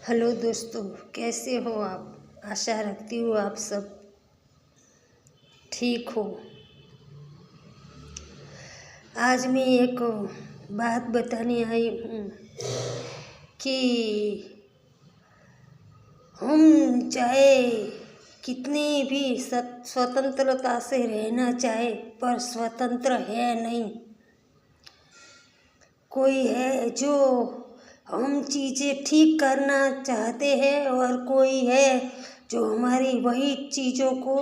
Hello दोस्तों, कैसे हो आप। आशा रखती हूँ आप सब ठीक हो। आज मैं एक बात बताने आई हूँ कि हम चाहे कितनी भी स्वतंत्रता से रहना चाहे, पर स्वतंत्र है नहीं। कोई है जो हम चीज़ें ठीक करना चाहते हैं और कोई है जो हमारी वही चीज़ों को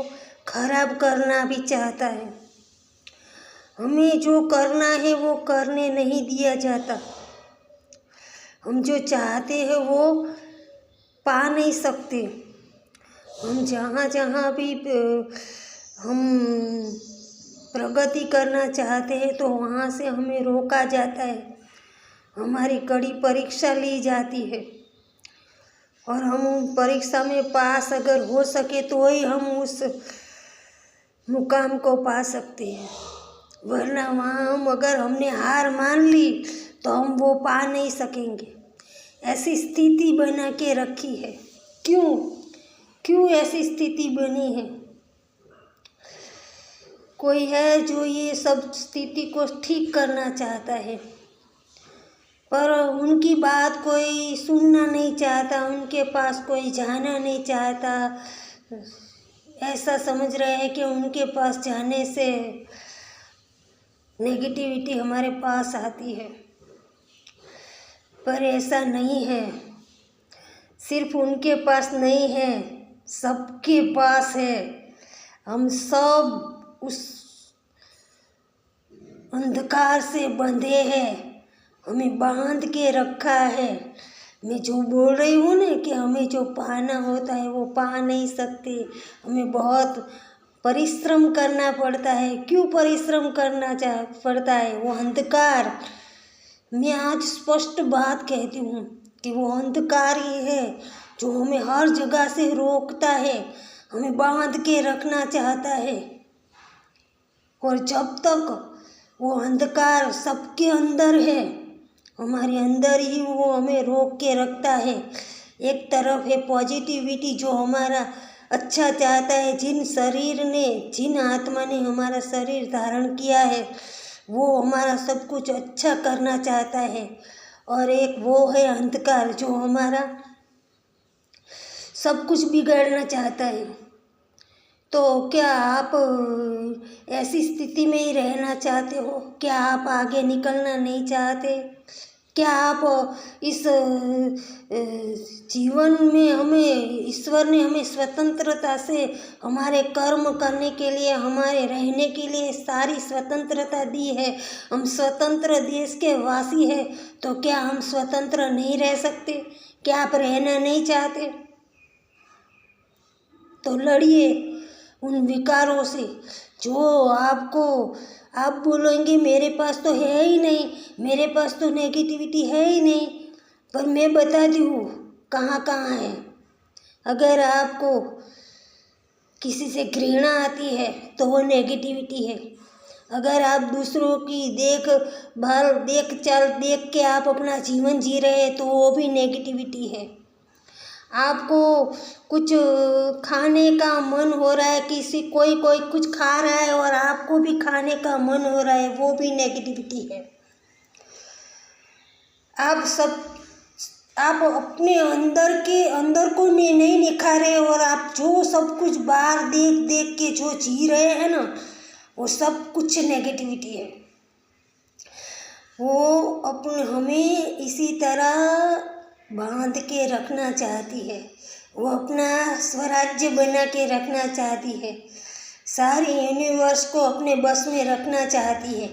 खराब करना भी चाहता है। हमें जो करना है वो करने नहीं दिया जाता। हम जो चाहते हैं वो पा नहीं सकते। हम जहाँ जहाँ भी हम प्रगति करना चाहते हैं तो वहाँ से हमें रोका जाता है। हमारी कड़ी परीक्षा ली जाती है और हम परीक्षा में पास अगर हो सके तो ही हम उस मुकाम को पा सकते हैं, वरना वहाँ हम अगर हमने हार मान ली तो हम वो पा नहीं सकेंगे। ऐसी स्थिति बना के रखी है। क्यों ऐसी स्थिति बनी है? कोई है जो ये सब स्थिति को ठीक करना चाहता है, पर उनकी बात कोई सुनना नहीं चाहता, उनके पास कोई जाना नहीं चाहता। ऐसा समझ रहे हैं कि उनके पास जाने से नेगेटिविटी हमारे पास आती है, पर ऐसा नहीं है। सिर्फ उनके पास नहीं है, सबके पास है। हम सब उस अंधकार से बंधे हैं, हमें बांध के रखा है। मैं जो बोल रही हूँ ना कि हमें जो पाना होता है वो पा नहीं सकते। हमें बहुत परिश्रम करना पड़ता है। क्यों परिश्रम करना पड़ता है? वो अंधकार, मैं आज स्पष्ट बात कहती हूँ कि वो अंधकार ही है जो हमें हर जगह से रोकता है, हमें बांध के रखना चाहता है। और जब तक वो अंधकार सबके अंदर है, हमारे अंदर ही वो हमें रोक के रखता है। एक तरफ है पॉजिटिविटी जो हमारा अच्छा चाहता है, जिन आत्मा ने हमारा शरीर धारण किया है वो हमारा सब कुछ अच्छा करना चाहता है। और एक वो है अंधकार जो हमारा सब कुछ बिगाड़ना चाहता है। तो क्या आप ऐसी स्थिति में ही रहना चाहते हो? क्या आप आगे निकलना नहीं चाहते? क्या आप इस जीवन में ईश्वर ने हमें स्वतंत्रता से हमारे कर्म करने के लिए, हमारे रहने के लिए सारी स्वतंत्रता दी है। हम स्वतंत्र देश के वासी हैं, तो क्या हम स्वतंत्र नहीं रह सकते? क्या आप रहना नहीं चाहते? तो लड़िए उन विकारों से जो आप बोलेंगे मेरे पास तो है ही नहीं, मेरे पास तो नेगेटिविटी है ही नहीं। पर मैं बताती हूँ कहाँ कहाँ है। अगर आपको किसी से घृणा आती है तो वो नेगेटिविटी है। अगर आप दूसरों की देख के आप अपना जीवन जी रहे हैं तो वो भी नेगेटिविटी है। आपको कुछ खाने का मन हो रहा है, कोई कुछ खा रहा है और आपको भी खाने का मन हो रहा है, वो भी नेगेटिविटी है। आप अपने अंदर को नहीं निखारे और आप जो सब कुछ बाहर देख के जो जी रहे हैं ना, वो सब कुछ नेगेटिविटी है। वो हमें इसी तरह बांध के रखना चाहती है। वो अपना स्वराज्य बना के रखना चाहती है, सारी यूनिवर्स को अपने बस में रखना चाहती है।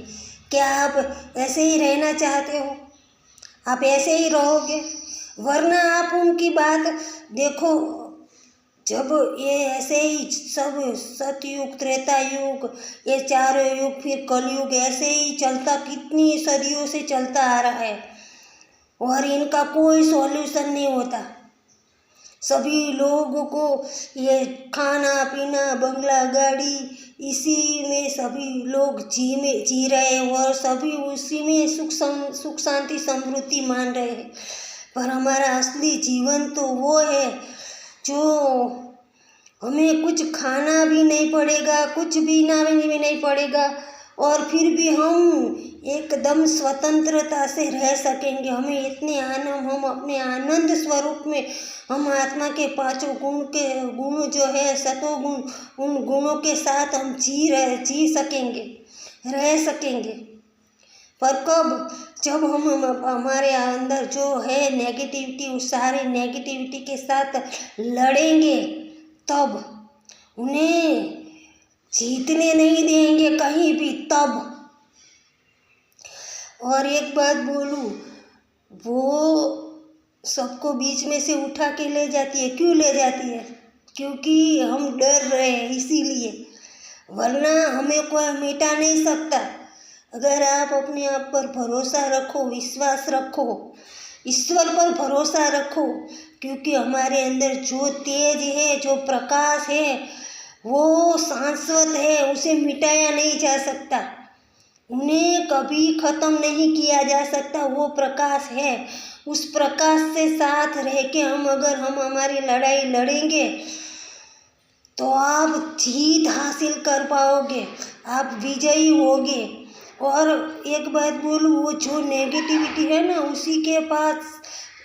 क्या आप ऐसे ही रहना चाहते हो? आप ऐसे ही रहोगे? वरना आप उनकी बात देखो, जब ये ऐसे ही सब सतयुग, त्रेता युग, ये चारों युग, फिर कलयुग ऐसे ही चलता, कितनी सदियों से चलता आ रहा है और इनका कोई सॉल्यूशन नहीं होता। सभी लोगों को ये खाना पीना, बंगला, गाड़ी, इसी में सभी लोग जी रहे हैं और सभी उसी में सुख शांति समृद्धि मान रहे हैं। पर हमारा असली जीवन तो वो है जो हमें कुछ खाना भी नहीं पड़ेगा, कुछ भी ना भी नहीं पड़ेगा, और फिर भी हम एकदम स्वतंत्रता से रह सकेंगे। हमें इतने आनंद, हम अपने आनंद स्वरूप में, हम आत्मा के पांचों गुण जो है सतो गुण, उन गुणों के साथ हम जी सकेंगे, रह सकेंगे। पर कब? जब हम हमारे अंदर जो है नेगेटिविटी, उस सारे नेगेटिविटी के साथ लड़ेंगे, तब उन्हें जीतने नहीं देंगे कहीं भी, तब। और एक बात बोलूं, वो सबको बीच में से उठा के ले जाती है। क्यों ले जाती है? क्योंकि हम डर रहे हैं, इसीलिए। वरना हमें कोई मिटा नहीं सकता। अगर आप अपने आप पर भरोसा रखो, विश्वास रखो, ईश्वर पर भरोसा रखो, क्योंकि हमारे अंदर जो तेज है, जो प्रकाश है, वो शाश्वत है, उसे मिटाया नहीं जा सकता, उन्हें कभी ख़त्म नहीं किया जा सकता। वो प्रकाश है। उस प्रकाश से साथ रह के अगर हम हमारी लड़ाई लड़ेंगे तो आप जीत हासिल कर पाओगे, आप विजयी होगे। और एक बात बोलूँ, वो जो नेगेटिविटी है ना, उसी के पास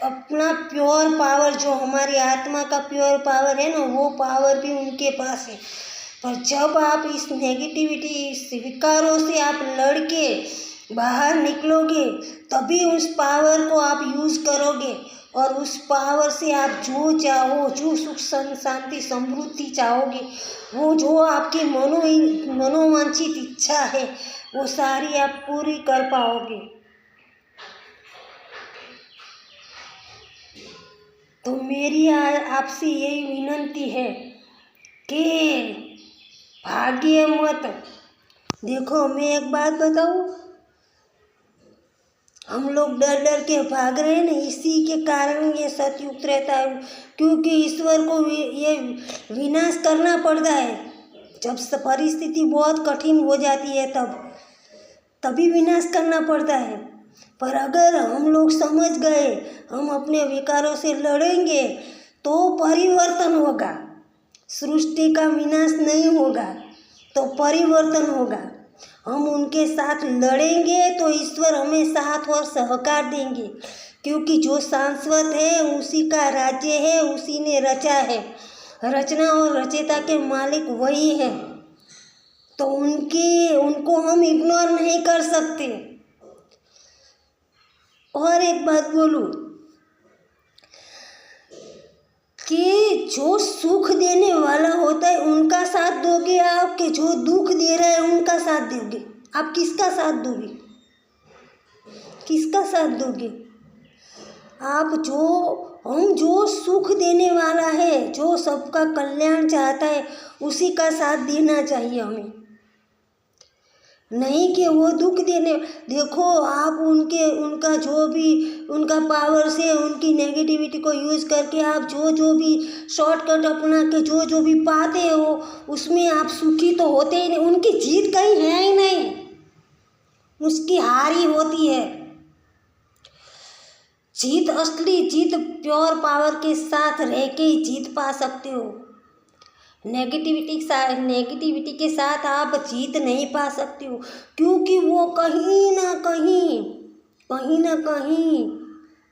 अपना प्योर पावर, जो हमारी आत्मा का प्योर पावर है ना, वो पावर भी उनके पास है। पर जब आप इस नेगेटिविटी, इस विकारों से आप लड़के बाहर निकलोगे, तभी उस पावर को आप यूज़ करोगे, और उस पावर से आप जो चाहो, जो सुख शांति समृद्धि चाहोगे, वो जो आपकी मनोवांछित इच्छा है, वो सारी आप पूरी कर पाओगे। तो मेरी आपसे यही विनंती है कि भागिए मत। देखो, मैं एक बात बताऊँ, हम लोग डर डर के भाग रहे हैं ना, इसी के कारण ये सतयुग रहता है। क्योंकि ईश्वर को ये विनाश करना पड़ता है। जब परिस्थिति बहुत कठिन हो जाती है, तभी विनाश करना पड़ता है। पर अगर हम लोग समझ गए, हम अपने विकारों से लड़ेंगे, तो परिवर्तन होगा। सृष्टि का विनाश नहीं होगा, तो परिवर्तन होगा। हम उनके साथ लड़ेंगे तो ईश्वर हमें साथ और सहकार देंगे, क्योंकि जो शाश्वत है उसी का राज्य है, उसी ने रचा है। रचना और रचयिता के मालिक वही है, तो उनको हम इग्नोर नहीं कर सकते। और एक बात बोलूं कि जो सुख देने वाला होता है उनका साथ दोगे आप, कि जो दुख दे रहा है उनका साथ दोगे? आप किसका साथ दोगे? किसका साथ दोगे? हम जो सुख देने वाला है, जो सबका कल्याण चाहता है, उसी का साथ देना चाहिए हमें, नहीं कि वो दुख देने। देखो, आप उनका जो भी उनका पावर से, उनकी नेगेटिविटी को यूज़ करके आप जो भी शॉर्टकट अपना के जो भी पाते हो, उसमें आप सुखी तो होते ही नहीं। उनकी जीत कहीं है ही नहीं, उसकी हार ही होती है। जीत, असली जीत प्योर पावर के साथ रह के ही जीत पा सकते हो। नेगेटिविटी के साथ आप जीत नहीं पा सकते हो, क्योंकि वो कहीं ना कहीं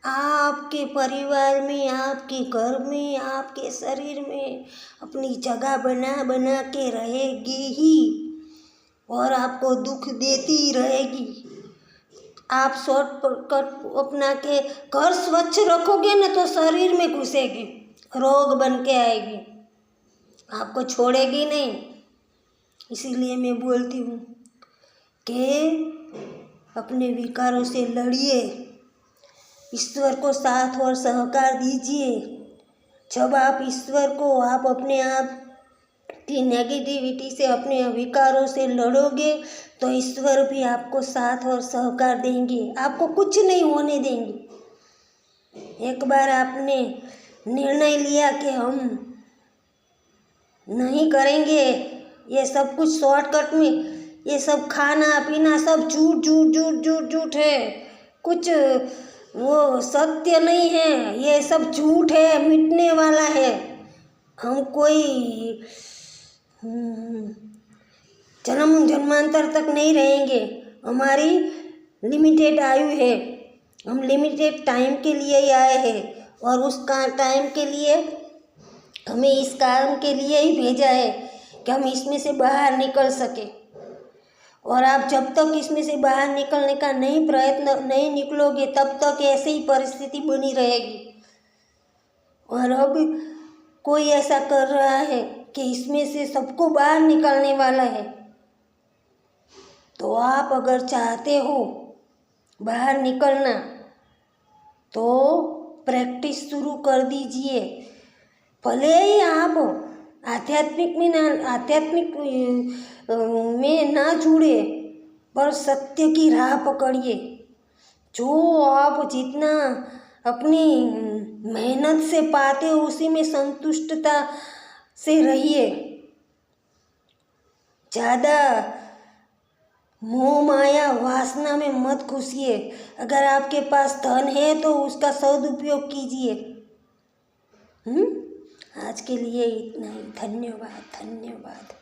आपके परिवार में, आपके घर में, आपके शरीर में अपनी जगह बना के रहेगी ही, और आपको दुख देती रहेगी। आप शॉर्टकट अपना के घर स्वच्छ रखोगे ना, तो शरीर में घुसेगी, रोग बन के आएगी, आपको छोड़ेगी नहीं। इसीलिए मैं बोलती हूँ कि अपने विकारों से लड़िए, ईश्वर को साथ और सहकार दीजिए। जब आप ईश्वर को, आप अपने आप की नेगेटिविटी से, अपने विकारों से लड़ोगे, तो ईश्वर भी आपको साथ और सहकार देंगे, आपको कुछ नहीं होने देंगे। एक बार आपने निर्णय लिया कि हम नहीं करेंगे ये सब कुछ शॉर्टकट में, ये सब खाना पीना सब झूठ है, कुछ वो सत्य नहीं है, ये सब झूठ है, मिटने वाला है। हम कोई जन्म जन्मांतर तक नहीं रहेंगे। हमारी लिमिटेड आयु है, हम लिमिटेड टाइम के लिए ही आए हैं और उस टाइम के लिए हमें इस काम के लिए ही भेजा है कि हम इसमें से बाहर निकल सके। और आप जब तक इसमें से बाहर निकलने का नहीं निकलोगे तब तक ऐसे ही परिस्थिति बनी रहेगी। और अब कोई ऐसा कर रहा है कि इसमें से सबको बाहर निकलने वाला है। तो आप अगर चाहते हो बाहर निकलना तो प्रैक्टिस शुरू कर दीजिए। भले ही आप आध्यात्मिक में ना जुड़े, पर सत्य की राह पकड़िए। जो आप जितना अपनी मेहनत से पाते हो उसी में संतुष्टता से रहिए। ज़्यादा मोह माया वासना में मत घुसिए। अगर आपके पास धन है तो उसका सदुपयोग कीजिए। आज के लिए इतना ही। धन्यवाद।